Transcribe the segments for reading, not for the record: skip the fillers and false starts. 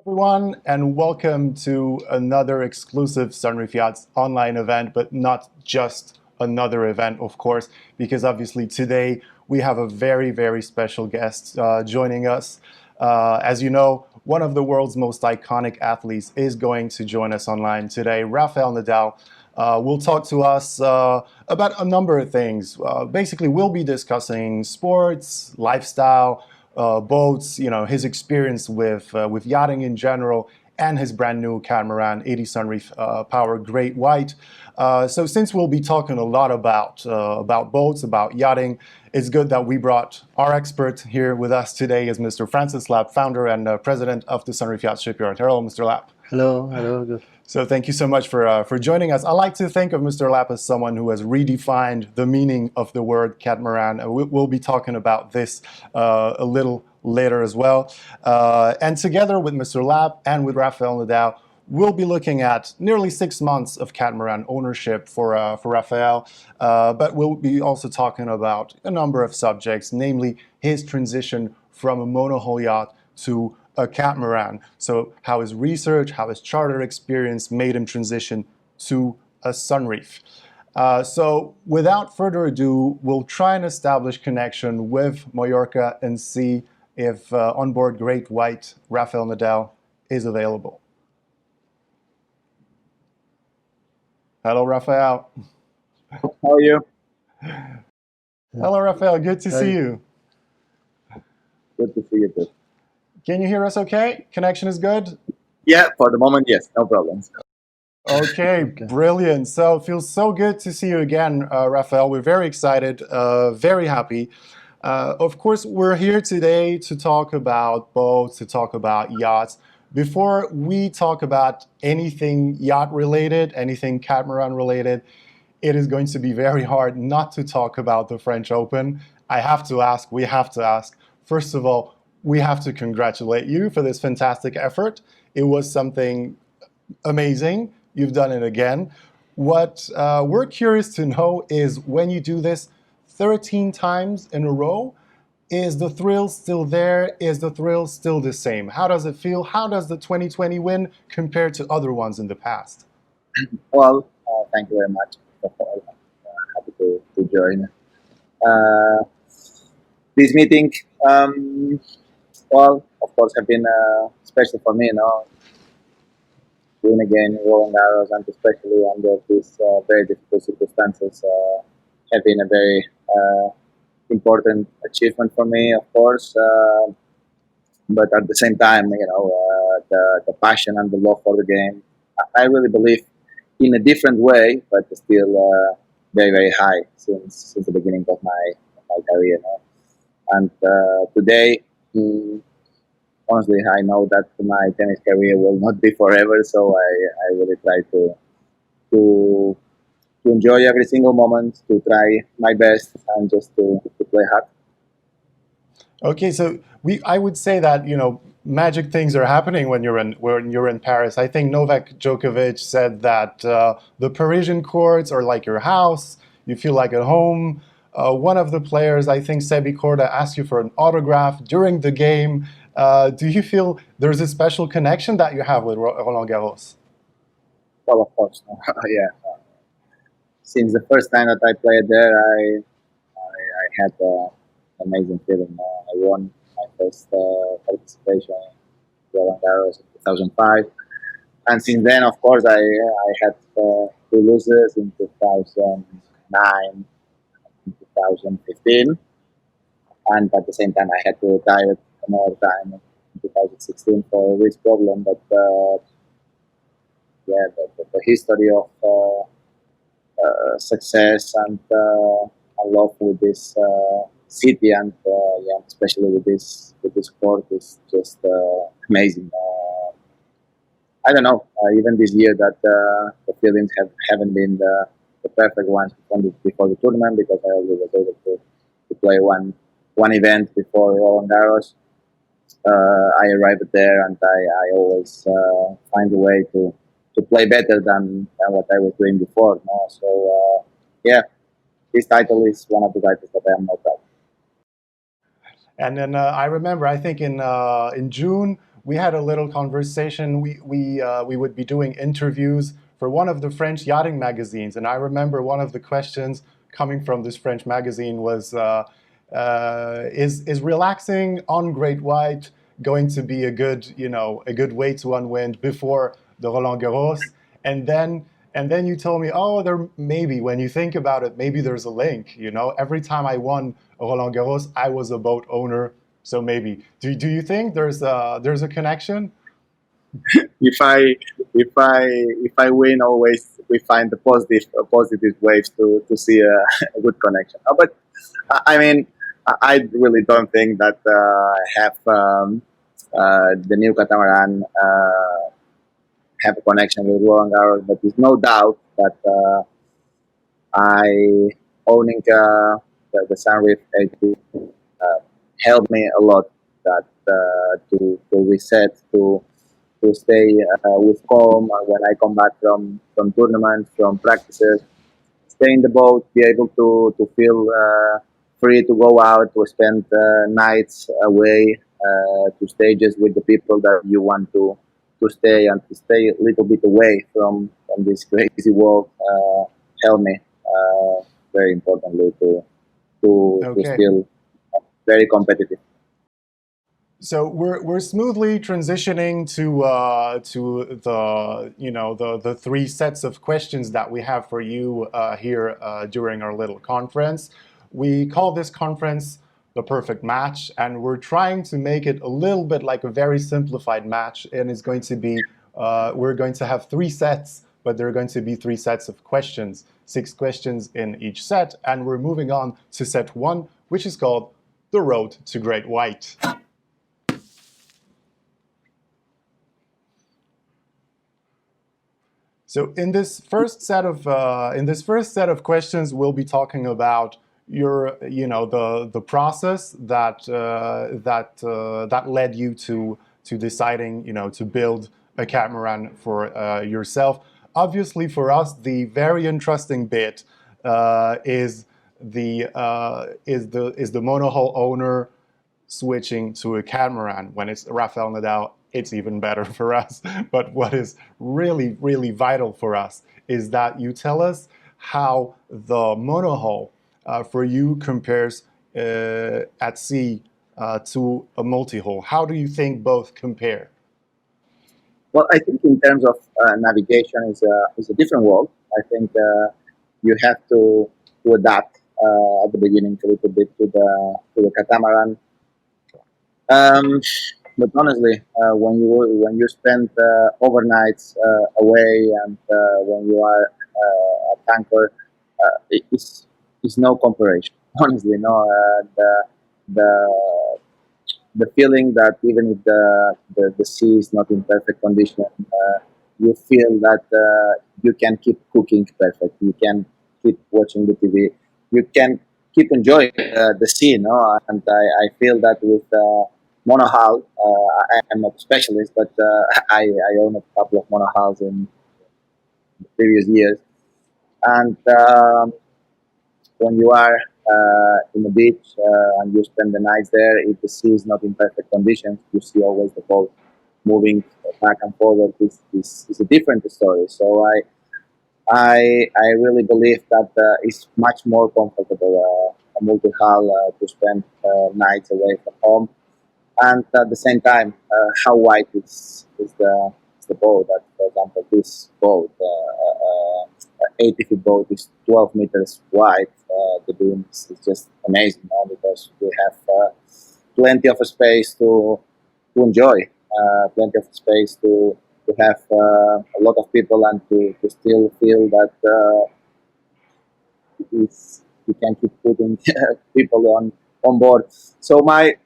Everyone, and welcome to another exclusive Sunreef Yachts online event, but not just another event, of course, because obviously today we have a very special guest joining us. As you know, one of the world's most iconic athletes is going to join us online today, Rafael Nadal. Will talk to us about a number of things. Basically, we'll be discussing sports, lifestyle, boats, his experience with yachting in general, and his brand new catamaran, 80 Sunreef Power Great White. So since we'll be talking a lot about boats, about yachting, it's good that we brought our expert here with us today, is Mr. Francis Lapp, founder and president of the Sunreef Yacht Shipyard. Hello, Mr. Lapp. Hello, good. So thank you so much for joining us. I like to think of Mr. Lapp as someone who has redefined the meaning of the word catamaran. We'll be talking about this a little later as well. And together with Mr. Lapp and with Rafael Nadal, we'll be looking at nearly 6 months of catamaran ownership for Rafael. But we'll be also talking about a number of subjects, namely his transition from a monohull yacht to a catamaran. So how his research, how his charter experience made him transition to a Sunreef. So without further ado, we'll try and establish connection with Mallorca and see if onboard Great White Rafael Nadal is available. Hello, Rafael. How are you? Hello, Rafael. Good to see you. Good to see you too. Can you hear us okay? Connection is good? Yeah, for the moment, yes, no problems. Okay, brilliant. So it feels so good to see you again, Rafael. We're very excited, very happy. Of course, we're here today to talk about boats, to talk about yachts. Before we talk about anything yacht related, anything catamaran related, it is going to be very hard not to talk about the French Open. We have to ask, first of all, we have to congratulate you for this fantastic effort. It was something amazing. You've done it again. What we're curious to know is when you do this 13 times in a row, is the thrill still there? Is the thrill still the same? How does it feel? How does the 2020 win compare to other ones in the past? Well, thank you very much. Happy to join this meeting. Well, of course, have been special for me, doing again Roland Garros, and especially under these very difficult circumstances, have been a very important achievement for me, of course. But at the same time, the passion and the love for the game, I really believe in a different way, but still very high since the beginning of my career. And today, honestly, I know that my tennis career will not be forever, so I really try to enjoy every single moment, to try my best, and just to play hard. Okay, so I would say that magic things are happening when you're in Paris. I think Novak Djokovic said that the Parisian courts are like your house. You feel like at home. One of the players, I think Sebi Korda, asked you for an autograph during the game. Do you feel there's a special connection that you have with Roland Garros? Well, of course, yeah. Since the first time that I played there, I had an amazing feeling. I won my first participation in Roland Garros in 2005, and since then, of course, I had two losses in 2009 and 2015, and at the same time, I had to retire another time in 2016 for a wrist problem. But yeah, the history of success and love with this city, and yeah, especially with this sport, is just amazing. I don't know. Even this year, that the feelings haven't been the perfect ones before the tournament, because I only was able to play one event before Roland Garros. I arrived there, and I always find a way to play better than what I was doing before. No? So yeah, this title is one of the titles that I am not proud. And then I remember, I think in June, we had a little conversation. We would be doing interviews for one of the French yachting magazines, and I remember one of the questions coming from this French magazine was, is relaxing on Great White going to be a good, a good way to unwind before the Roland Garros? And then you told me, oh, there maybe when you think about it, maybe there's a link. Every time I won a Roland Garros, I was a boat owner. So maybe do you think there's a connection? If I win, always we find the positive ways to see a good connection. But I mean, I really don't think that I have the new catamaran have a connection with Roland Garros, but there's no doubt that I owning the Sunreef 80 uh, helped me a lot that to reset to stay with calm when I come back from tournaments, from practices, stay in the boat, be able to feel free to go out, to spend nights away, to stay just with the people that you want to stay and to stay a little bit away from this crazy world. Help me very importantly to Okay. still very competitive. So we're smoothly transitioning to the the three sets of questions that we have for you here during our little conference. We call this conference the perfect match, and we're trying to make it a little bit like a very simplified match. And it's going to be we're going to have three sets, but there are going to be three sets of questions, 6 questions in each set, and we're moving on to set one, which is called the Road to Great White. So in this first set of questions, we'll be talking about the process that led you to deciding to build a catamaran for yourself. Obviously, for us, the very interesting bit is the monohull owner switching to a catamaran. When it's Rafael Nadal, it's even better for us. But what is really, really vital for us is that you tell us how the monohull for you compares at sea to a multi-hull. How do you think both compare? Well, I think in terms of navigation is a different world. I think you have to adapt at the beginning a little bit to the catamaran. Um, but honestly, when you spend overnights away and when you are a tanker, it's no comparison. Honestly, no. The the feeling that even if the sea is not in perfect condition, you feel that you can keep cooking perfect. You can keep watching the TV. You can keep enjoying the sea, no? And I feel that with monohull, I'm not a specialist, but I own a couple of monohulls in the previous years. And when you are in the beach and you spend the nights there, if the sea is not in perfect conditions, you see always the boat moving back and forward. This is a different story. So I really believe that it's much more comfortable a multi-hull to spend nights away from home, and at the same time, how wide is the boat? That, for example, this boat, 80 feet boat, is 12 meters wide. The beam is just amazing, because we have plenty of space to enjoy, plenty of space to have a lot of people and to still feel that we can keep putting people on board. So my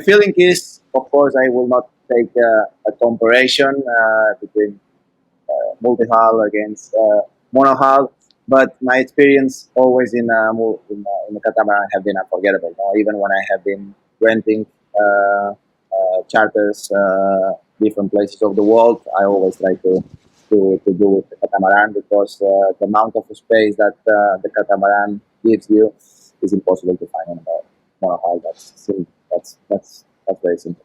feeling is, of course, I will not take a comparison between multi-hull against mono-hull, but my experience always in the catamaran have been unforgettable. Even when I have been renting charters, different places of the world, I always try to do with the catamaran, because the amount of space that the catamaran gives you is impossible to find on a monohull. That's very simple.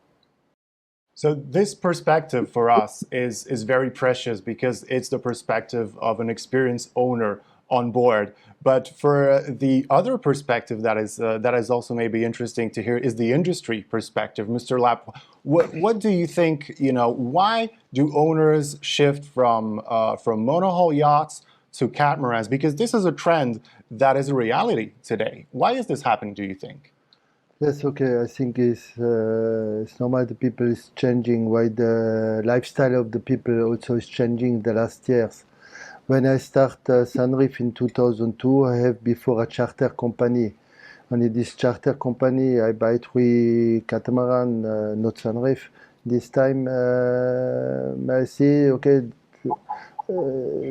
So this perspective for us is very precious because it's the perspective of an experienced owner on board. But for the other perspective that is also maybe interesting to hear is the industry perspective. Mr. Lapp, what do you think? Why do owners shift from monohull yachts to catamarans? Because this is a trend that is a reality today. Why is this happening? Do you think? Yes, okay. I think it's normal. The people is changing. Why the lifestyle of the people also is changing the last years. When I start Sunreef in 2002, I have before a charter company. And in this charter company, I buy 3 catamaran, not Sunreef. This time, I see, okay,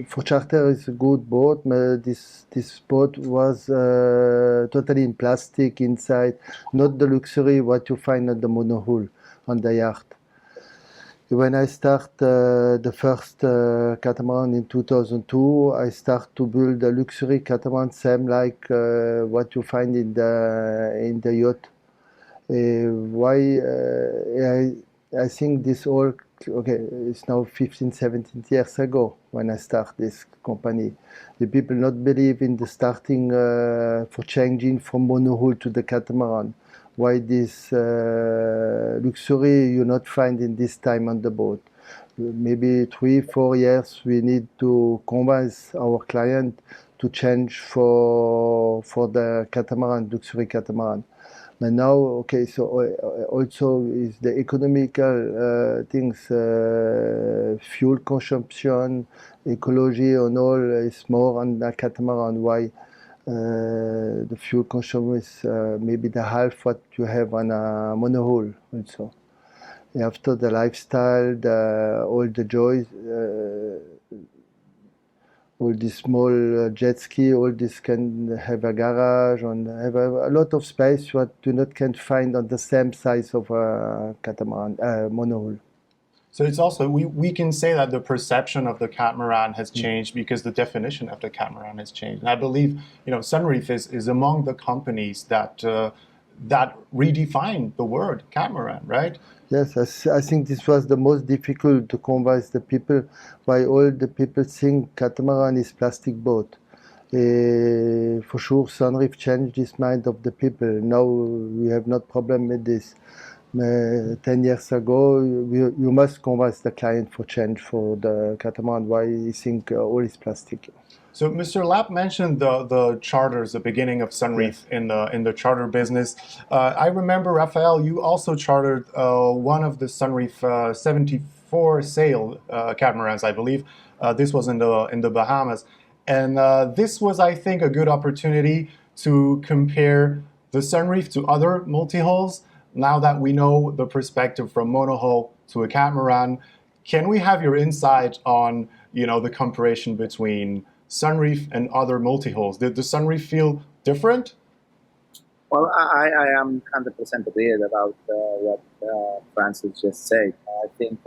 for charter is a good boat. This boat was totally in plastic inside, not the luxury what you find on the monohull on the yacht. When I start the first catamaran in 2002, I start to build a luxury catamaran, same like what you find in the yacht. Why I think this all okay. It's now 15, 17 years ago when I start this company. The people not believe in the starting for changing from monohull to the catamaran. Why this luxury you not find in this time on the boat? Maybe 3, 4 years we need to convince our client to change for the catamaran, luxury catamaran. But now, okay, so also is the economical things, fuel consumption, ecology and all is more on the catamaran. Why the fuel consumption is maybe the half what you have on a monohull also. After the lifestyle, all the joys, all this small jet ski, all this can have a garage and have a lot of space what you not can find on the same size of a catamaran, monohull. So it's also we can say that the perception of the catamaran has changed because the definition of the catamaran has changed. And I believe Sunreef is among the companies that that redefine the word catamaran, right? Yes, I think this was the most difficult to convince the people. Why all the people think catamaran is plastic boat. For sure, Sunreef changed this mind of the people. Now we have not problem with this. 10 years ago, you must convince the client for change for the catamaran. Why he think all is plastic. So Mr. Lapp mentioned the charters, the beginning of Sunreef in the charter business. I remember, Raphael, you also chartered one of the Sunreef 74 sail catamarans, I believe. This was in the Bahamas, and this was, I think, a good opportunity to compare the Sunreef to other multi-hulls. Now that we know the perspective from monohull to a catamaran, can we have your insight on the comparison between Sunreef and other multi-hulls? Did the Sunreef feel different? Well, I am 100% agreed about what Francis just said. I think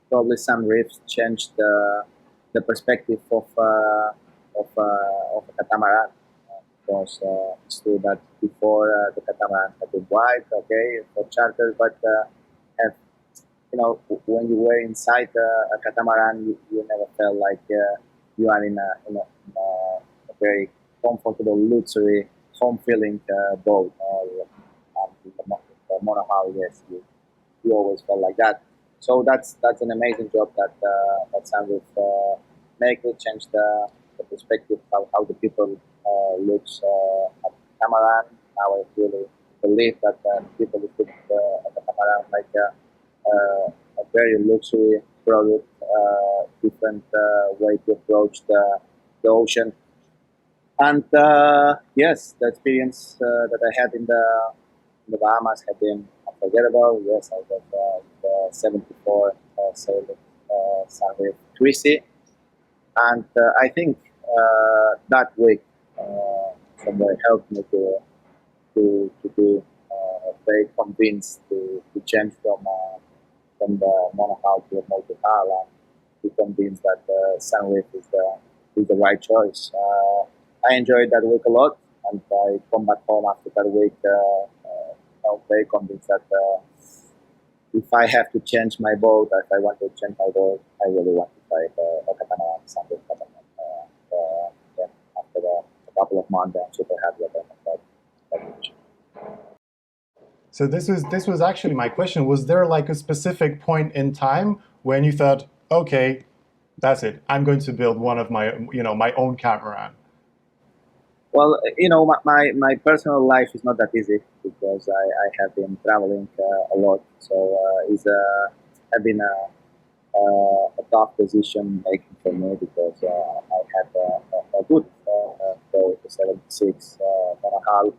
probably Sunreef changed the perspective of a catamaran. Because it's true that before the catamaran had been wide, okay, for charter, but have, when you were inside a catamaran, you never felt like you are in a very comfortable, luxury, home feeling boat. The monohull, yes, you always felt like that. So that's an amazing job that Sunreef make it change the perspective of how the people looks at the catamaran. Now I really believe that people look at the catamaran like a very luxury product, different way to approach the ocean. And yes, the experience that I had in the Bahamas have been unforgettable. Yes, I was the 74 sailing Sunreef 3C, and I think that week somebody helped me to be very convinced to change from the monohull to a multi-hull, and be convinced that Sunreef is the right choice. I enjoyed that week a lot, and I come back home after that week very convinced that if I have to change my boat, if I want to change my boat, I really want to try a catamaran, Sunreef catamaran. Then after a couple of months, I'm super happy about that. So this was actually my question. Was there like a specific point in time when you thought, okay, that's it. I'm going to build one of my, my own catamaran. Well, my personal life is not that easy because I have been traveling a lot. So have been a tough decision making for me because I had a good boat, a 76 Manahal,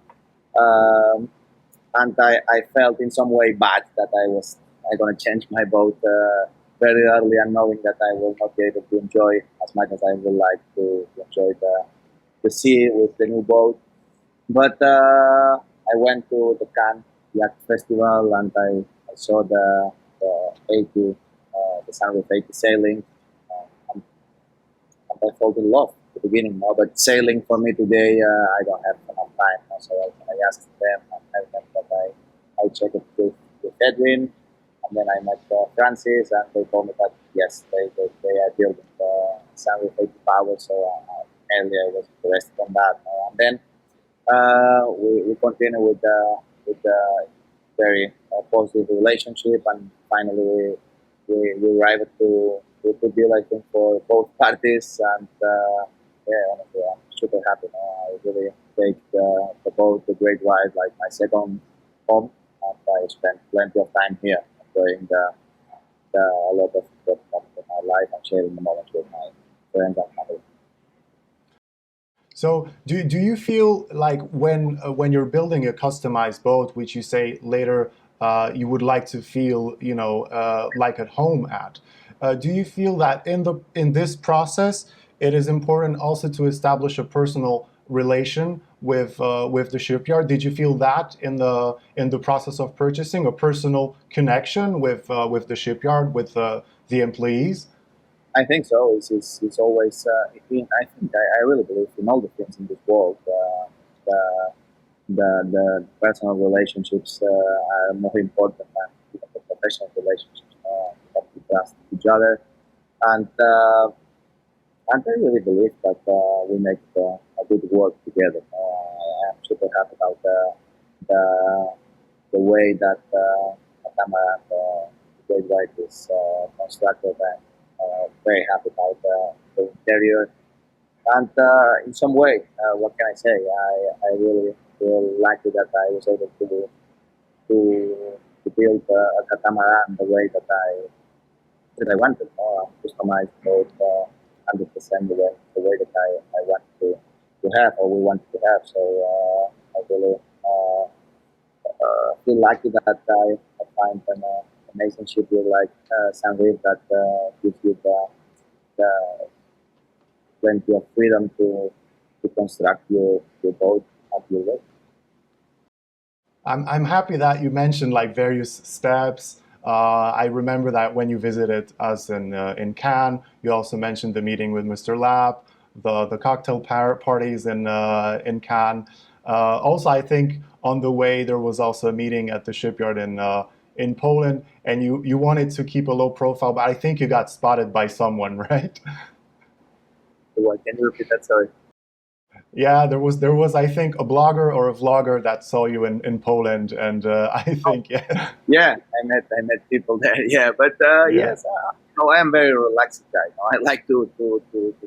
and I felt in some way bad that I gonna change my boat very early and knowing that I will not be able to enjoy as much as I would like to enjoy the sea with the new boat. But I went to the Cannes Yacht Festival and I saw the 80, the Sunreef 80 sailing, and I fell in love at the beginning. No? But sailing for me today, I don't have enough time. No? So I asked them and tell them that I checked it with Edwin, and then I met Francis, and they told me that yes, they are building the Sunreef 80 Power. So earlier I was interested on that. No? And then we continue with the very positive relationship, and finally we arrived to a deal, I think, for both parties, and yeah, honestly, I'm super happy. I really take the boat, the Great White, like my second home, and I spent plenty of time here, enjoying a lot of my life and sharing the moments with my friends and family. So do you feel like when you're building a customized boat, which you say later you would like to feel like at home at, do you feel that in this process it is important also to establish a personal relation with the shipyard? Did you feel that in the process of purchasing a personal connection with the shipyard, with the employees? I think so. It's always. I think I really believe in all the things in this world. The the personal relationships are more important than even the professional relationships. We have to trust each other, and I really believe that we make a good work together. I am super happy about the the way that Atama Great White is constructed, and very happy about the interior. And in some way, what can I say? I really feel lucky that I was able to build a catamaran the way that I wanted. Customize both 100% the way that I want to have or we wanted to have. So I really feel lucky that I find an amazing shipyard like Sunreef that gives you the plenty of freedom to construct your boat at your way. I'm happy that you mentioned like various steps. I remember that when you visited us in Cannes, you also mentioned the meeting with Mr. Lap, the cocktail parties in Cannes. Also, I think on the way there was also a meeting at the shipyard in Poland, and you wanted to keep a low profile, but I think you got spotted by someone, right? Can you repeat that? Sorry. Yeah, there was I think a blogger or a vlogger that saw you in Poland, and I think yeah. Yeah, I met people there. Yeah, but Yeah. yes, no, I am very relaxed guy. I like to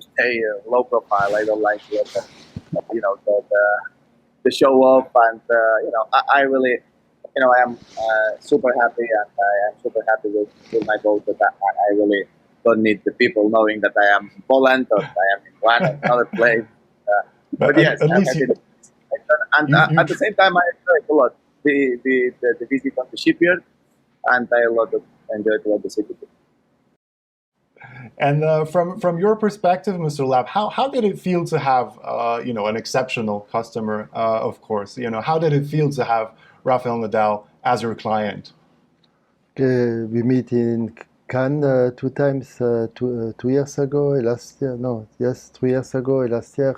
stay low profile. I don't like the show off, and I really I am super happy, and I am super happy with my boat. That I really don't need the people knowing that I am in Poland or I am in one or another place. Uh, But but yes, at I'm least happy. And you at the same time, I enjoyed a lot the visit on the shipyard, and I enjoyed a lot the city. and from your perspective, Mr. Lab, how did it feel to have an exceptional customer? Of course, how did it feel to have Rafael Nadal as your client? We meet in Cannes 2 times, 2 years ago, last year. No, yes, 3 years ago, last year.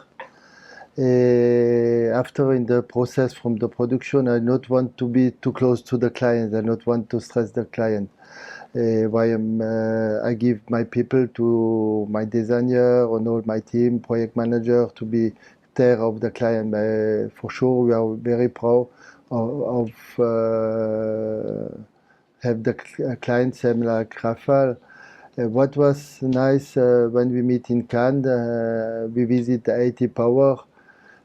After in the process from the production, I not want to be too close to the client. I not want to stress the client. I give my people to my designer and all my team, project manager, to be there of the client. For sure, we are very proud of have the client same like Rafal. What was nice when we meet in Cannes, we visit the 80 Power.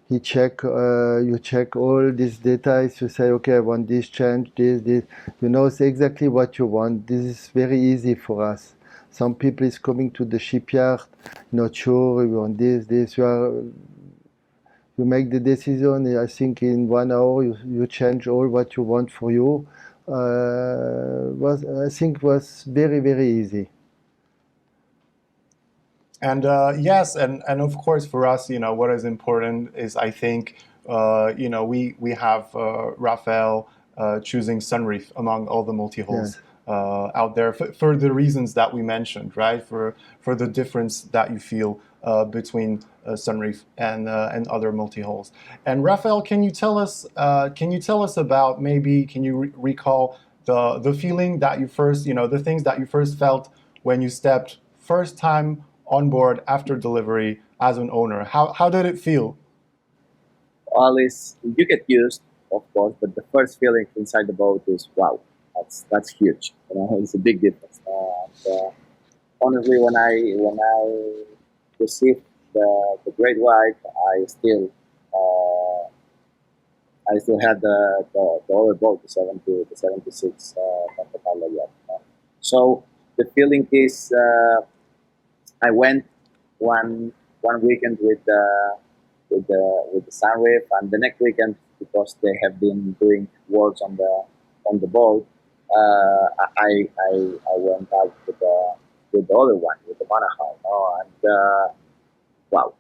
You check all these data. You say, okay, I want this change, this. You know exactly what you want. This is very easy for us. Some people is coming to the shipyard, not sure, you want this. You make the decision. I think in 1 hour you change all what you want for you. I think was very, very easy. And yes, and of course for us, what is important is I think we have Rafael choosing Sunreef among all the multi-hulls out there for the reasons that we mentioned, right? For the difference that you feel between Sunreef and other multi-hulls. And Rafael, can you tell us about, maybe can you recall the feeling that you first, the things that you first felt when you stepped first time on board after delivery as an owner? How did it feel? All is, you get used, of course, but the first feeling inside the boat is wow, that's huge. It's a big difference. Honestly, when I received the Great White, I still had the other boat, the 76 Santa Carla yacht. So the feeling is, I went one weekend with the Sunreef, and the next weekend, because they have been doing works on the boat, I went out with the other one, with the Manahal, and wow,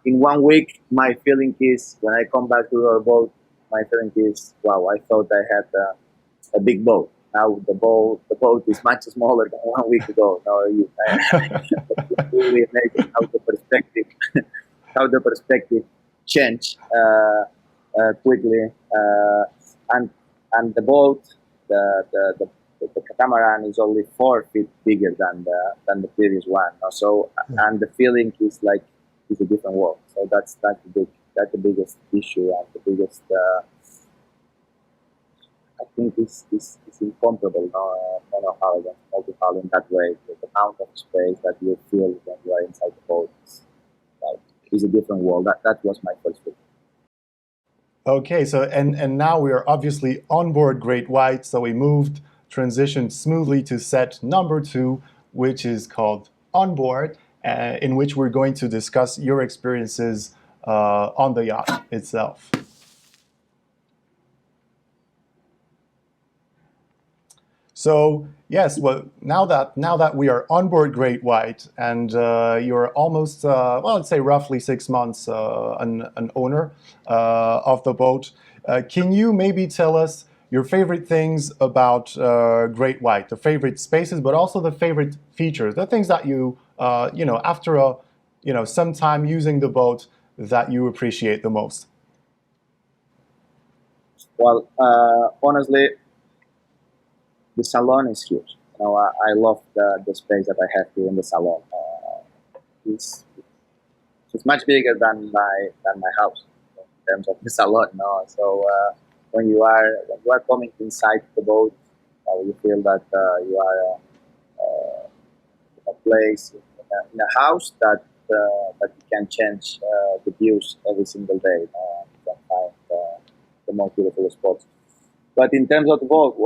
in 1 week, my feeling is, when I come back to our boat, my feeling is, wow, I thought I had a big boat. Now the boat is much smaller than 1 week ago. Now it's really amazing how the perspective changed quickly, and the boat, the catamaran is only 4 feet bigger than the previous one. So, and the feeling is like it's a different world. So that's the biggest issue, and the biggest. I think it's incomparable. How against multi-hull in that way. The amount of space that you feel when you are inside the boat is a different world. That was my first feeling. Okay, so and now we are obviously on board Great White, so we transitioned smoothly to set number 2, which is called On Board, in which we're going to discuss your experiences on the yacht itself. So yes, well, now that we are on board Great White, and you're almost, I'd say roughly 6 months an owner of the boat, can you maybe tell us your favorite things about Great White, the favorite spaces, but also the favorite features, the things that you, after some time using the boat, that you appreciate the most? Well, honestly, the salon is huge. I love the space that I have here in the salon. It's much bigger than my house in terms of the salon. So when you are coming inside the boat, you feel that you are in a place, in a house that you can change the views every single day. You can find the most beautiful spots. But in terms of the boat,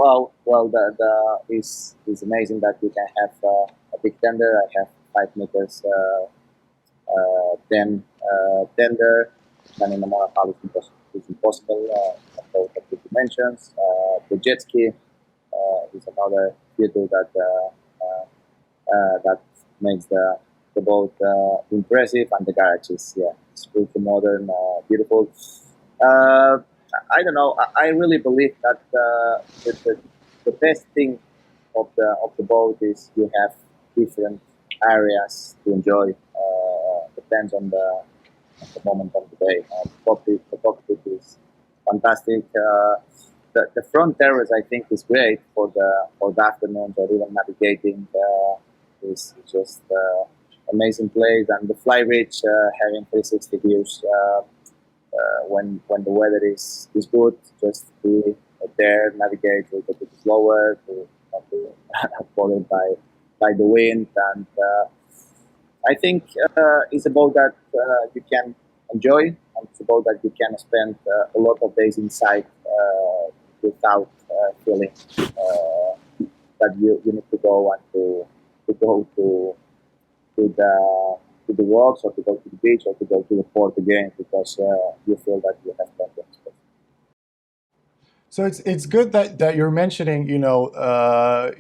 it's amazing that you can have a big tender. I have 5 meters 10 tender, and in the monohull it's impossible. Both of the dimensions. The jet ski is another feature that makes the boat impressive, and the garage is it's pretty modern, beautiful. I don't know. I really believe that the best thing of the boat is you have different areas to enjoy. Depends on at the moment of the day. The cockpit is fantastic. The front terrace I think is great for the afternoons or even navigating. Is just amazing place, and the fly reach having 360 views. When the weather is good, just be there, navigate a little bit slower to not be followed by the wind. And I think it's about that you can enjoy, and it's about that you can spend a lot of days inside without feeling that you need to go and to go to the to the walks or to go to the beach or to go to the port again because you feel that you have spent it. So it's good that you're mentioning, that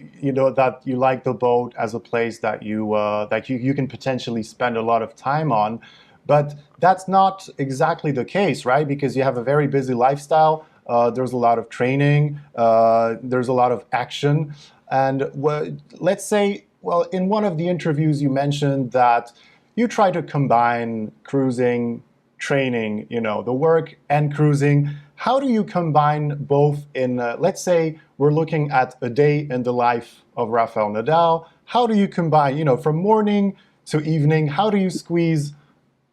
you like the boat as a place that you can potentially spend a lot of time on, but that's not exactly the case, right? Because you have a very busy lifestyle. There's a lot of training. There's a lot of action, and let's say, well, in one of the interviews you mentioned that you try to combine cruising, training, the work and cruising. How do you combine both in, let's say we're looking at a day in the life of Rafael Nadal. How do you combine, from morning to evening, how do you squeeze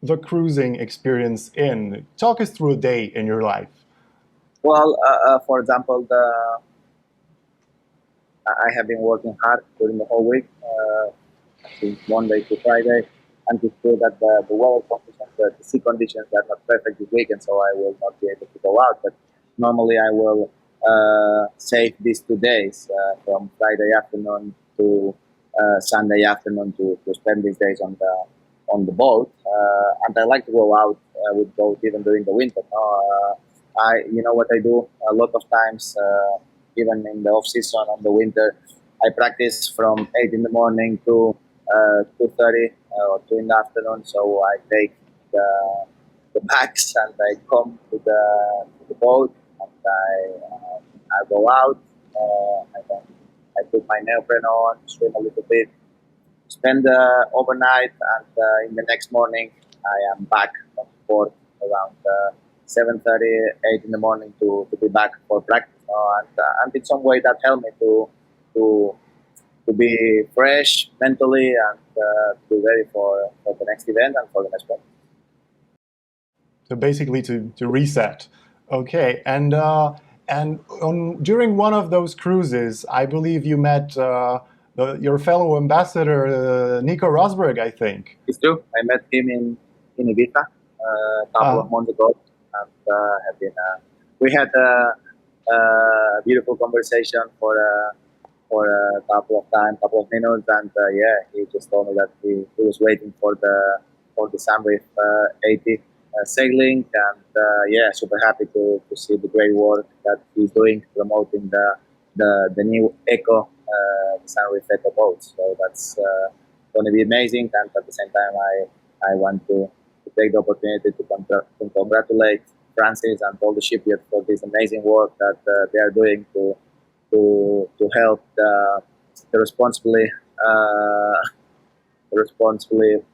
the cruising experience in? Talk us through a day in your life. Well, for example, I have been working hard during the whole week, since Monday to Friday, and to feel that the weather conditions, the sea conditions are not perfect this weekend, so I will not be able to go out. But normally I will save these 2 days from Friday afternoon to Sunday afternoon to spend these days on the boat. And I like to go out with boat even during the winter. You know what I do a lot of times, even in the off season on the winter, I practice from 8 in the morning to 2:30 or 2 in the afternoon. So I take the bags and I come to the boat and I go out. And then I put my neoprene on, swim a little bit, spend the overnight, and in the next morning I am back on the port around 7:30, 8 in the morning to be back for practice. And in some way that helped me to to be fresh mentally and to be ready for the next event and for the next one. So basically to reset. Okay, and during one of those cruises, I believe you met your fellow ambassador, Nico Rosberg, I think. It's true. I met him in Ibiza a couple of months ago, and have been. We had a beautiful conversation for a couple of minutes, and yeah, he just told me that he was waiting for the Sunreef 80 sailing, and yeah, super happy to see the great work that he's doing promoting the new Eco, the Sunreef Eco boats. So that's going to be amazing, and at the same time, I want to take the opportunity to congratulate Francis and all the shipyards for this amazing work that they are doing to help the responsibly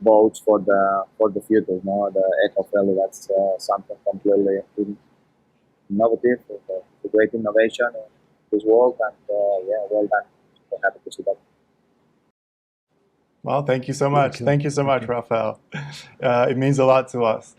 boats for the future. The eco friendly, that's something completely innovative. It's a great innovation in this world, and yeah, well done. So happy to see that. Well, thank you so much. Thank you so much, you. Rafael. It means a lot to us.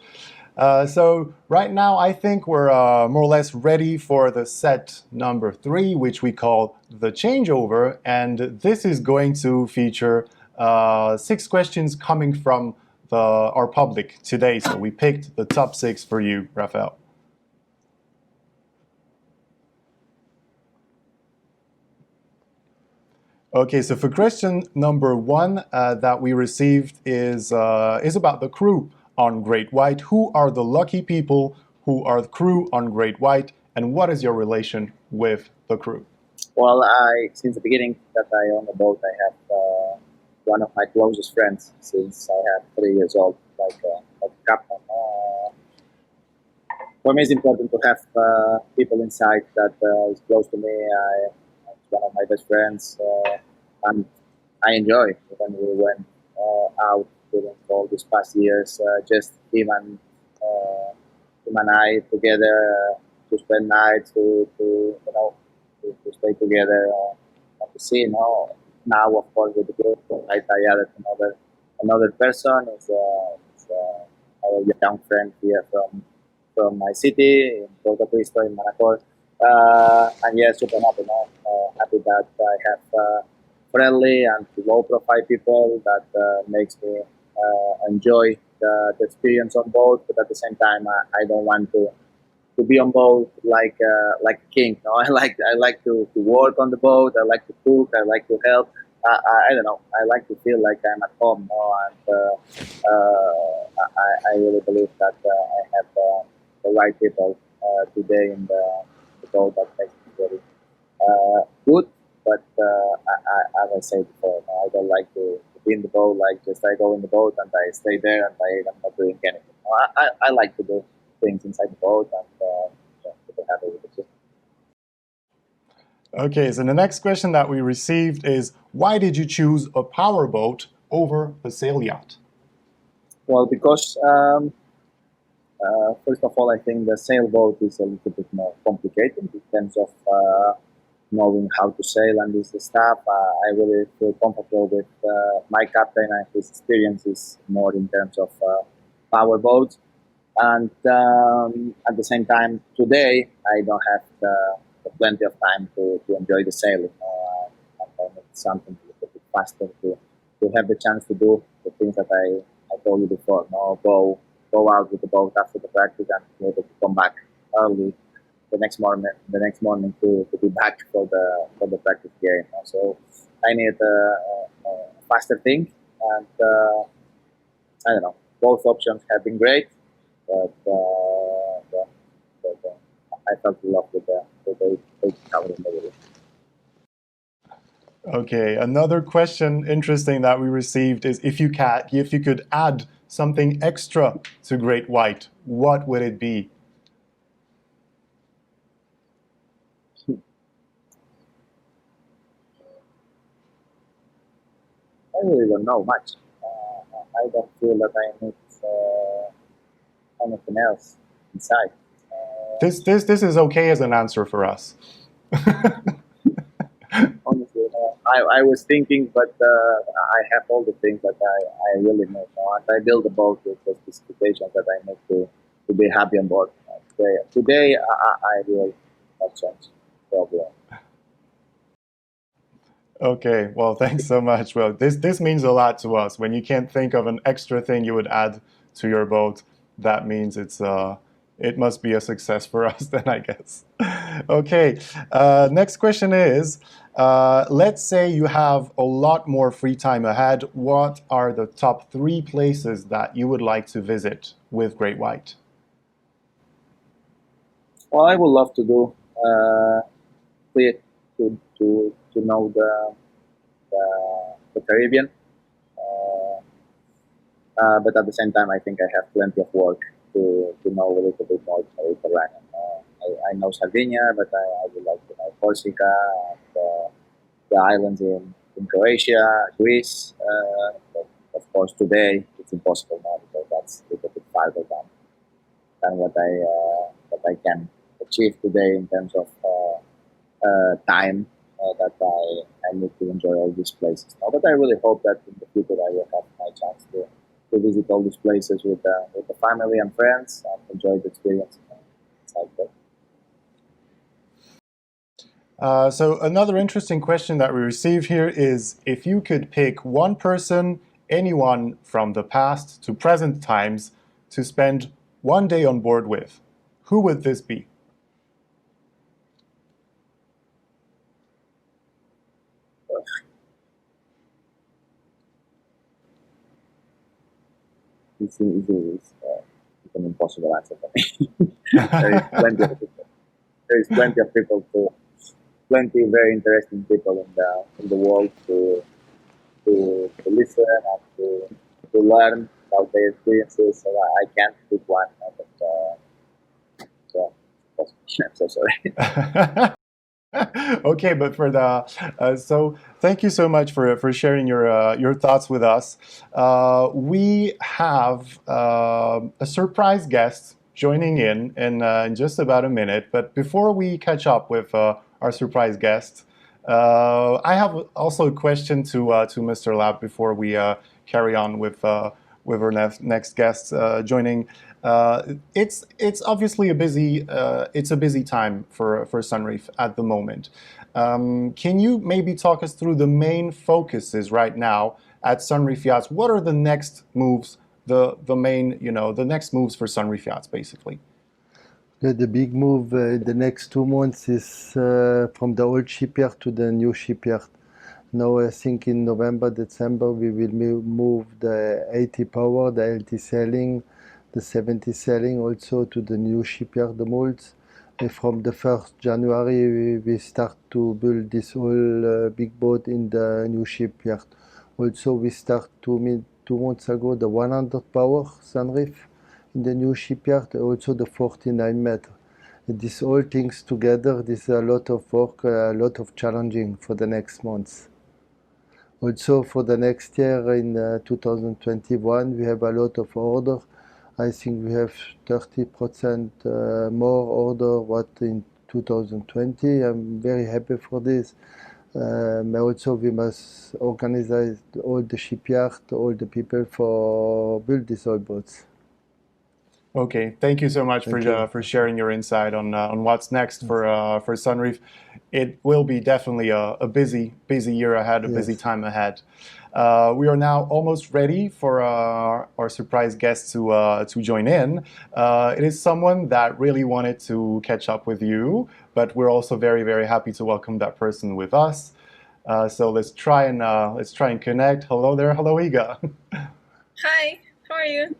So right now, I think we're more or less ready for the set number 3, which we call the changeover. And this is going to feature 6 questions coming from our public today. So we picked the top 6 for you, Rafael. Okay, so for question number 1 that we received is about the crew on Great White. Who are the lucky people who are the crew on Great White, and what is your relation with the crew? Well, since the beginning that I own a boat, I have one of my closest friends since I have 3 years old, like a captain. For me, it's important to have people inside that is close to me. It's one of my best friends, and I enjoy when we went out experience all these past years. Just him and I together to spend nights, to stay together on the sea. Now of course with the group, I added another person. Is our young friend here from my city in Puerto Cristo in Manacor. And yeah, super happy now. Happy that I have friendly and low profile people that makes me enjoy the experience on boat. But at the same time, I don't want to be on boat like a king. No, I like to work on the boat. I like to cook. I like to help. I don't know. I like to feel like I'm at home. No? And I really believe that I have the right people today in the boat that makes me very good. But as I said before, no, I don't like to be in the boat. Like just I go in the boat and I stay there and I'm not doing anything. No, I like to do things inside the boat and people happy with it. Okay, so the next question that we received is, why did you choose a powerboat over a sail yacht? Well, because first of all, I think the sailboat is a little bit more complicated in terms of knowing how to sail and this stuff. I really feel comfortable with my captain and his experience is more in terms of power boats. And at the same time, today I don't have the plenty of time to enjoy the sailing. And I need something a little bit faster to have the chance to do the things that I told you before. No, go out with the boat after the practice and be able to come back early the next morning to be back for the practice game. So I need a faster thing, and I don't know. Both options have been great, but I felt in love with the 8 in the middle. Okay, another question interesting that we received is, if you could add something extra to Great White, what would it be? I really don't know much. I don't feel that I need anything else inside. This is okay as an answer for us. Honestly, I was thinking, but I have all the things that I really need. And I build a boat with the specifications that I need to be happy on board. Today I will not change probably. Okay, well, thanks so much. Well, this means a lot to us. When you can't think of an extra thing you would add to your boat, that means it must be a success for us then, I guess. Okay, next question is, let's say you have a lot more free time ahead. What are the top 3 places that you would like to visit with Great White? Well, I would love to do to to know the Caribbean. Uh, but at the same time, I think I have plenty of work to know a little bit more Mediterranean. I know Sardinia, but I would like to know Corsica and the islands in Croatia, Greece. But of course, today it's impossible now because that's a little bit farther than what I can achieve today in terms of time that I need to enjoy all these places now. But I really hope that in the future I will have my chance to visit all these places with the family and friends and enjoy the experience. It's like that. So another interesting question that we receive here is, if you could pick one person, anyone from the past to present times, to spend one day on board with, who would this be? It's an impossible answer for me. there is plenty of people. There is plenty very interesting people in the world to listen and to learn about their experiences. So I can't pick one, but so, I'm so sorry. Okay, but for the so thank you so much for sharing your thoughts with us. We have a surprise guest joining in just about a minute. But before we catch up with our surprise guest, I have also a question to Mr. Lab before we carry on with our next guest joining. It's obviously a busy time for Sunreef at the moment. Can you maybe talk us through the main focuses right now at Sunreef Yachts? What are the next moves, the main, the next moves for Sunreef Yachts, basically? The big move in the next 2 months is from the old shipyard to the new shipyard. Now I think in November, December we will move the 80 power, the LT sailing, the 70 sailing also to the new shipyard, the molds. And from the 1st January we start to build this whole big boat in the new shipyard. Also we start 2 months ago the 100 power Sunreef in the new shipyard, also the 49 meter. These all things together, this is a lot of work, a lot of challenging for the next months. Also for the next year in 2021, we have a lot of order. I think we have 30% more order what in 2020. I'm very happy for this. Also we must organize all the shipyard, all the people for build these old boats. Okay, thank you so much for sharing your insight on what's next for Sunreef. It will be definitely a busy year ahead, a busy time ahead. We are now almost ready for our surprise guest to join in. It is someone that really wanted to catch up with you, but we're also very happy to welcome that person with us. So let's try and connect. Hello there, hello Iga. Hi, how are you?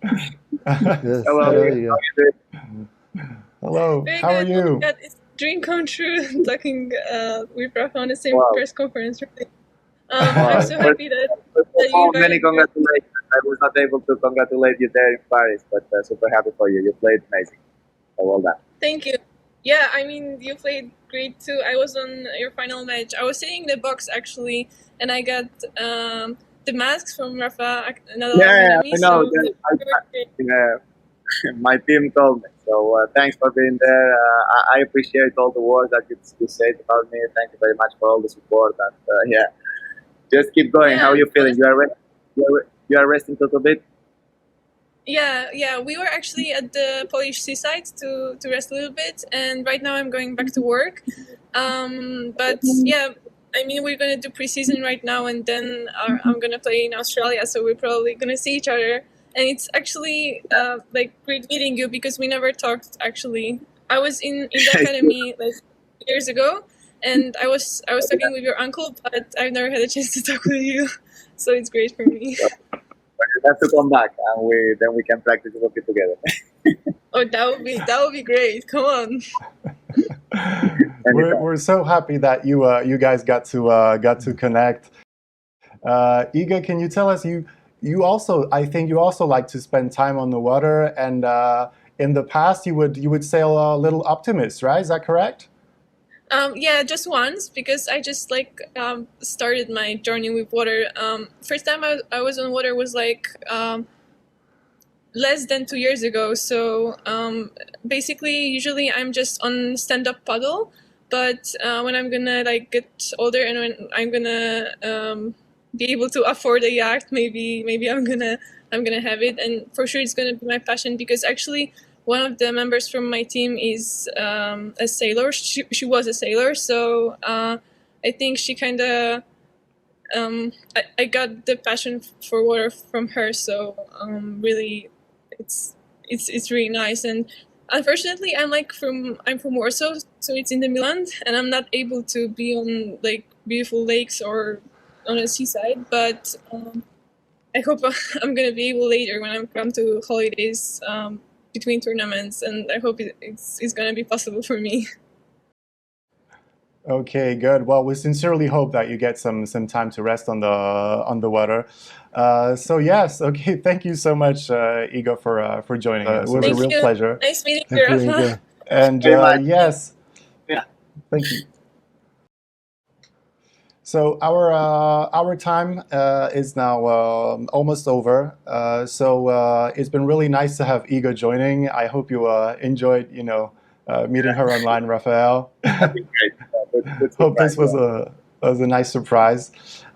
Yes, Hello. Hello, Very how are good. you? Oh my God, it's a dream come true talking with Rafa on the same Wow. press conference. Really. I'm so happy that you Many invited me. congratulations. I was not able to congratulate you there in Paris, but super happy for you. You played amazing. So well done. Thank you. Yeah, I mean, you played great too. I was on your final match. I was sitting in the box actually, and I got the masks from Rafa Nadal Yeah, Academy. I know. So My team told me. So thanks for being there. I appreciate all the words that you said about me. Thank you very much for all the support. And yeah, just keep going. How are you feeling? You are resting a little bit? Yeah, we were actually at the Polish seaside to rest a little bit, and right now I'm going back to work. But yeah, I mean, we're gonna do preseason right now, and then I'm gonna play in Australia, so we're probably gonna see each other. And it's actually like great meeting you because we never talked actually. I was in the academy like years ago, and I was talking with your uncle, but I've never had a chance to talk with you, so it's great for me. You have to come back, and then we can practice a little bit together. Oh, that would be great. Come on. We're so happy that you guys got to connect. Iga, can you tell us you also, I think you also like to spend time on the water, and in the past you would sail a Little Optimist, right? Is that correct? Yeah, just once because I just like started my journey with water. First time I was on water was like less than 2 years ago. So basically, usually I'm just on stand-up paddle. But when I'm gonna like get older and when I'm gonna be able to afford a yacht, maybe I'm gonna have it, and for sure it's gonna be my passion because actually one of the members from my team is a sailor. She was a sailor, so I think she kind of I got the passion for water from her. So really, it's really nice. And unfortunately, I'm from Warsaw, so it's in the Milan, and I'm not able to be on like beautiful lakes or on a seaside. But I hope I'm gonna be able later when I come to holidays between tournaments, and I hope it's gonna be possible for me. Okay, good. Well, we sincerely hope that you get some time to rest on the water. So yes, okay. Thank you so much, Iga, for joining us. It was a real pleasure. Nice meeting you, Thank you, Rafa. Iga. And Very much. yes, Yeah. thank you. So our time is now almost over. So it's been really nice to have Iga joining. I hope you enjoyed, meeting her online, Rafael. That'd be great. Good Hope this surprise, was a nice surprise.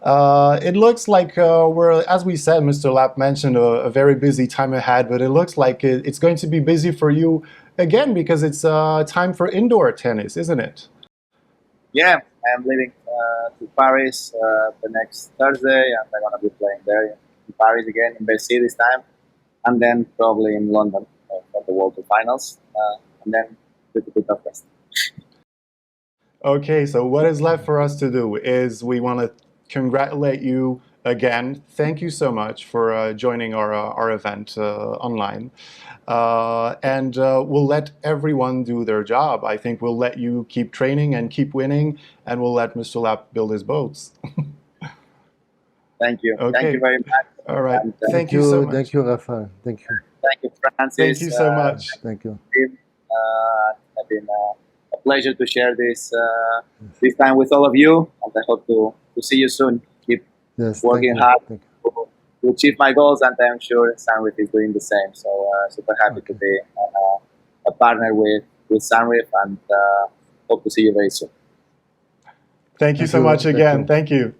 It looks like we're, as we said, Mr. Lapp mentioned a very busy time ahead, but it looks like it's going to be busy for you again because it's time for indoor tennis, isn't it? Yeah, I'm leaving to Paris the next Thursday, and I'm gonna be playing there in Paris again, in Bercy this time, and then probably in London for the World Tour Finals, and then a little bit of rest. Okay, so what is left for us to do is we want to congratulate you again. Thank you so much for joining our event online. And we'll let everyone do their job. I think we'll let you keep training and keep winning, and we'll let Mr. Lapp build his boats. Thank you. Okay. Thank you very much. All right. And, Thank you so much. Thank you, Rafa. Thank you. Thank you, Francis. Thank you so much. Thank you. It's been a pleasure to share this time with all of you, and I hope to see you soon. Keep Yes, working thank you. hard Thank you. to achieve my goals, and I'm sure Sunreef is doing the same. So super happy to be a partner with Sunreef, and hope to see you very soon. Thank you so much again. Thank you.